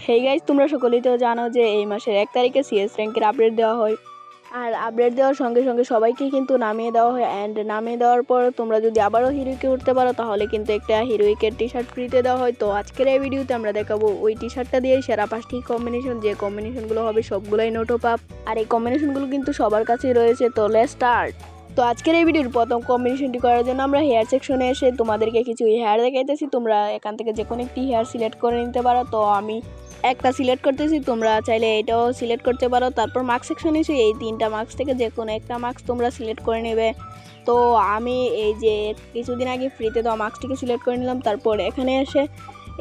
Hey guys, তোমরা সকলেই তো জানো যে এই মাসের 1 তারিখে সিএস র্যাঙ্কের আপডেট দেওয়া হয়। আর আপডেট দেওয়ার সঙ্গে সঙ্গে সবাইকে কিন্তু নামিয়ে দেওয়া হয়। অ্যান্ড নামিয়ে দেওয়ার পর তোমরা যদি আবারও হিরোইকে উঠতে পারো তাহলে কিন্তু একটা হিরোইকের টি শার্ট ফ্রিতে দেওয়া হয়। তো আজকের এই ভিডিওতে আমরা দেখাবো ওই টি শার্টটা দিয়েই সেরা 5টি কম্বিনেশন, যে কম্বিনেশনগুলো হবে সবগুলোই নোটো পাপ। আর এই কম্বিনেশনগুলো কিন্তু সবার কাছেই রয়েছে। তো লেটস স্টার্ট। তো আজকের এই ভিডিওর প্রথম কম্বিনেশনটি করার জন্য আমরা হেয়ার সেকশনে এসে তোমাদেরকে কিছু হেয়ার দেখাইতেছি। তোমরা এখান থেকে যে কোনো একটি হেয়ার সিলেক্ট করে নিতে পারো। তো আমি একটা সিলেক্ট করতেছি, তোমরা চাইলে এটাও সিলেক্ট করতে পারো। তারপর মার্ক সেকশনে এসে এই 3টা মার্কস থেকে যে কোনো একটা মার্কস তোমরা সিলেক্ট করে নেবে। তো আমি এই যে কিছুদিন আগে ফ্রিতে দেওয়া মার্কসটিকে সিলেক্ট করে নিলাম। তারপর এখানে এসে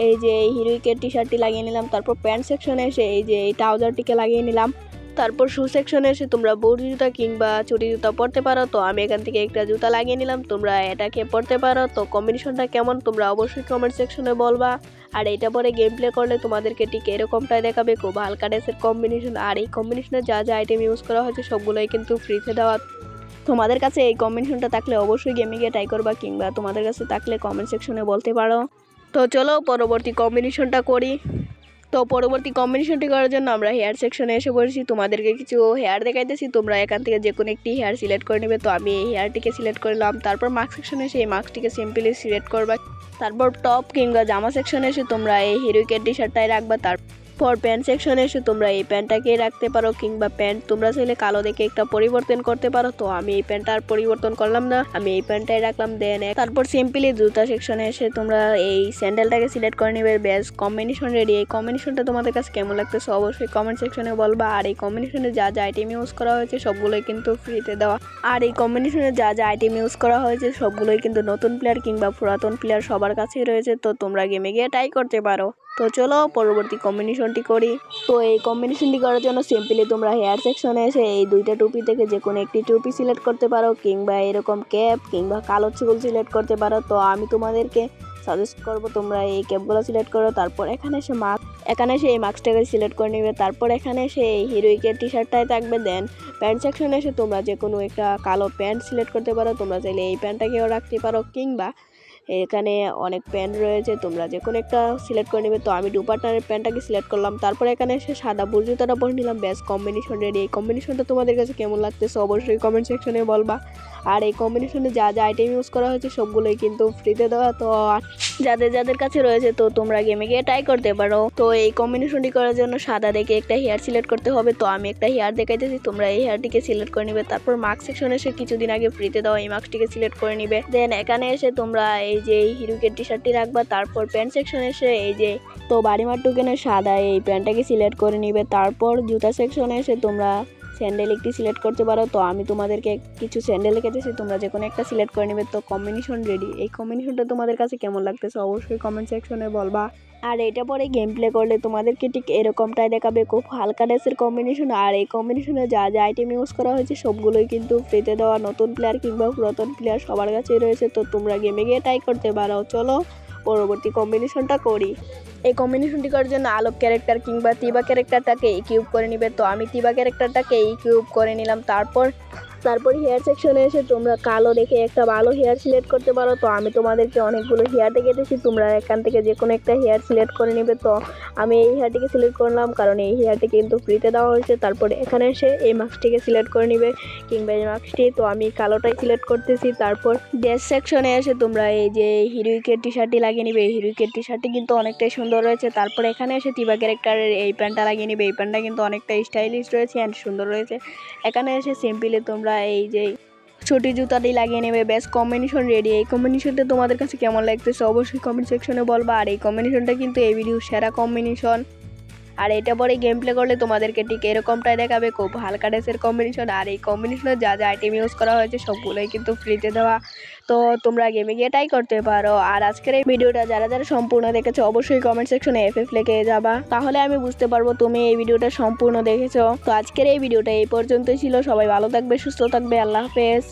এই যে হিরোইকের টি শার্টটি লাগিয়ে নিলাম। তারপর প্যান্ট সেকশনে এসে এই যে এই ট্রাউজারটিকে লাগিয়ে নিলাম। তারপর শু সেকশনে এসে তোমরা বুট জুতা কিংবা চুরি জুতা পরতে পারো। তো আমি এখান থেকে একটা জুতা লাগিয়ে নিলাম, তোমরা এটাকে পরতে পারো। তো কম্বিনেশনটা কেমন তোমরা অবশ্যই কমেন্ট সেকশনে বলবা। আর এটা পরে গেম প্লে করলে তোমাদেরকে ঠিক এরকমটাই দেখাবে, খুব হালকা ড্রেসের কম্বিনেশন। আর এই কম্বিনেশনে যা যা আইটেম ইউজ করা হয়েছে সবগুলোই কিন্তু ফ্রিতে দেওয়া। তোমাদের কাছে এই কম্বিনেশনটা থাকলে অবশ্যই গেমে গিয়ে ট্রাই করবা, কিংবা তোমাদের কাছে থাকলে কমেন্ট সেকশনে বলতে পারো। তো চলো পরবর্তী কম্বিনেশনটা করি। তো পরবর্তী কম্বিনেশনটি করার জন্য আমরা হেয়ার সেকশনে এসে পড়েছি। তোমাদেরকে কিছু হেয়ার দেখাইতেছি, তোমরা এখান থেকে যে কোনো একটি হেয়ার সিলেক্ট করে নেবে। তো আমি এই হেয়ারটিকে সিলেক্ট করলাম। তারপর মার্ক সেকশনে এসে এই মার্কসটিকে সিম্পলি সিলেক্ট করবা। তারপর টপ কিংবা জামা সেকশনে এসে তোমরা এই হিরোইকের টি শার্টটাই রাখবা। তারপর প্যান্ট সেকশনে এসে তোমরা এই প্যান্টটাকে রাখতে পারো, কিংবা প্যান্ট তোমরা চাইলে কালো দেখে একটা পরিবর্তন করতে পারো। তো আমি এই প্যান্টটা আর পরিবর্তন করলাম না, আমি এই প্যান্টটাই রাখলাম। দেন তারপর সিম্পলি জুতা সেকশনে এসে তোমরা এই স্যান্ডেলটাকে সিলেক্ট করে নেবে। বেশ কম্বিনেশন রেডি। এই কম্বিনেশনটা তোমাদের কাছে কেমন লাগতেছে অবশ্যই কমেন্ট সেকশনে বলবা। আর এই কম্বিনেশনে যা যা আইটেম ইউজ করা হয়েছে সবগুলোই কিন্তু ফ্রিতে দেওয়া। আর এই কম্বিনেশনে যা যা আইটেম ইউজ করা হয়েছে সবগুলোই কিন্তু নতুন প্লেয়ার কিংবা পুরাতন প্লেয়ার সবার কাছেই রয়েছে। তো তোমরা গেমে গিয়ে ট্রাই করতে পারো। তো চলো পরবর্তী কম্বিনেশনটি করি। তো এই কম্বিনেশনটি করার জন্য সিম্পলি তোমরা হেয়ার সেকশনে এসে এই 2টা টুপি থেকে যে কোনো একটি টুপি সিলেক্ট করতে পারো, কিংবা এরকম ক্যাপ কিংবা কালো চুল সিলেক্ট করতে পারো। তো আমি তোমাদেরকে সাজেস্ট করবো তোমরা এই ক্যাপগুলো সিলেক্ট করো। তারপর এখানে এসে এই মাস্কটাকে সিলেক্ট করে নেবে। তারপর এখানে এসে এই হিরোইকের টি শার্টটাই থাকবে। দেন প্যান্ট সেকশনে এসে তোমরা যে কোনো একটা কালো প্যান্ট সিলেক্ট করতে পারো। তোমরা চাইলে এই প্যান্টটাকেও রাখতে পারো, কিংবা এখানে অনেক প্যান্ট রয়েছে, তোমরা যে কোনো একটা সিলেক্ট করে নেবে। তো আমি ডুপাটারের প্যান্টটাকে সিলেক্ট করলাম। তারপর এখানে এসে সাদা বুট জুতাটা পরে নিলাম। ব্যাস কম্বিনেশন রেডি। এই কম্বিনেশনটা তোমাদের কাছে কেমন লাগতেছে অবশ্যই কমেন্ট সেকশনে বলবা। আর এই কম্বিনেশনে যা যা আইটেম ইউজ করা হয়েছে সবগুলোই কিন্তু ফ্রিতে দেওয়া। তো যাদের কাছে রয়েছে তো তোমরা গেমে গিয়ে ট্রাই করতে পারো। তো এই কম্বিনেশনটি করার জন্য সাদা দেখে একটা হেয়ার সিলেক্ট করতে হবে। তো আমি একটা হেয়ার দেখাইতেছি, তোমরা এই হেয়ারটিকে সিলেক্ট করে নিবে। তারপর মার্ক সেকশনে এসে কিছুদিন আগে ফ্রিতে দেওয়া এই মার্কসটিকে সিলেক্ট করে নিবে। দেন এখানে এসে তোমরা এই যে হিরোইকের টি শার্টটি রাখবা। তারপর প্যান্ট সেকশনে এসে এই যে তো বাড়িমার টোকেনের সাদা এই প্যান্টটাকে সিলেক্ট করে নিবে। তারপর জুতা সেকশনে এসে তোমরা স্যান্ডেল একটি সিলেক্ট করতে পারো। তো আমি তোমাদেরকে কিছু স্যান্ডেল রেখেছি, তোমরা যে কোনো একটা সিলেক্ট করে নেবে। তো কম্বিনেশন রেডি। এই কম্বিনেশনটা তোমাদের কাছে কেমন লাগতেছে অবশ্যই কমেন্ট সেকশনে বলবা। আর এটা পরে গেম প্লে করলে তোমাদেরকে ঠিক এরকমটাই দেখাবে, খুব হালকা ড্রেসের কম্বিনেশন। আর এই কম্বিনেশনে যা যা আইটেম ইউজ করা হয়েছে সবগুলোই কিন্তু ফ্রিতে দেওয়া। নতুন প্লেয়ার কিংবা পুরাতন প্লেয়ার সবার কাছেই রয়েছে। তো তোমরা গেমে গিয়ে ট্রাই করতে পারো। চলো পরবর্তী কম্বিনেশনটা করি। এই কম্বিনেশনটি করার জন্য আলোক ক্যারেক্টার কিংবা তিবা ক্যারেক্টারটাকে ইকিউব করে নিবে। তো আমি তিবা ক্যারেক্টারটাকে ইকিউব করে নিলাম। তারপর হেয়ার সেকশনে এসে তোমরা কালো দেখে একটা ভালো হেয়ার সিলেক্ট করতে পারো। তো আমি তোমাদেরকে অনেকগুলো হেয়ার দেখিয়েছি, তোমরা এখান থেকে যে কোনো একটা হেয়ার সিলেক্ট করে নেবে। তো আমি এই হেয়ারটিকে সিলেক্ট করলাম, কারণ এই হেয়ারটি কিন্তু ফ্রিতে দেওয়া হয়েছে। তারপরে এখানে এসে এই মাস্কটিকে সিলেক্ট করে নিবে, কিংবা এই মাস্কটি। তো আমি কালোটাই সিলেক্ট করতেছি। তারপর ড্রেস সেকশনে এসে তোমরা এই যে হিরোইকের টি শার্টটি লাগিয়ে নিবে। এই হিরোইকের টি শার্টটি কিন্তু অনেকটাই সুন্দর রয়েছে। তারপর এখানে এসে তিবা ক্যারেক্টারের এই প্যান্টটা লাগিয়ে নিবে। এই প্যান্টটা কিন্তু অনেকটাই স্টাইলিশ রয়েছে অ্যান্ড সুন্দর রয়েছে। এখানে এসে সিম্পলি তোমরা এই যে ছোটি জুতাটি লাগিয়ে নেবে। ব্যাস কম্বিনেশন রেডি। এই কম্বিনেশনটা তোমাদের কাছে কেমন লাগতেছে অবশ্যই কমেন্ট সেকশনে বলবা। আর এই কম্বিনেশনটা কিন্তু এই ভিডিওর সেরা কম্বিনেশন। আর এটা পরে গেম প্লে করলে তোমাদেরকে ঠিক এরকমটাই দেখাবে, খুব হালকা ড্রেসের কম্বিনেশন। আর এই কম্বিনেশনে যা যা আইটেম ইউজ করা হয়েছে সবগুলোই কিন্তু ফ্রিতে দেওয়া। তো তোমরা গেমে গিয়ে ট্রাই করতে পারো। আর আজকের এই ভিডিওটা যারা যারা সম্পূর্ণ দেখেছো অবশ্যই কমেন্ট সেকশনে FF লিখে যাবা, তাহলে আমি বুঝতে পারবো তুমি এই ভিডিওটা সম্পূর্ণ দেখেছো। তো আজকের এই ভিডিওটা এই পর্যন্তই ছিল। সবাই ভালো থাকবে, সুস্থ থাকবে। আল্লাহ হাফেজ।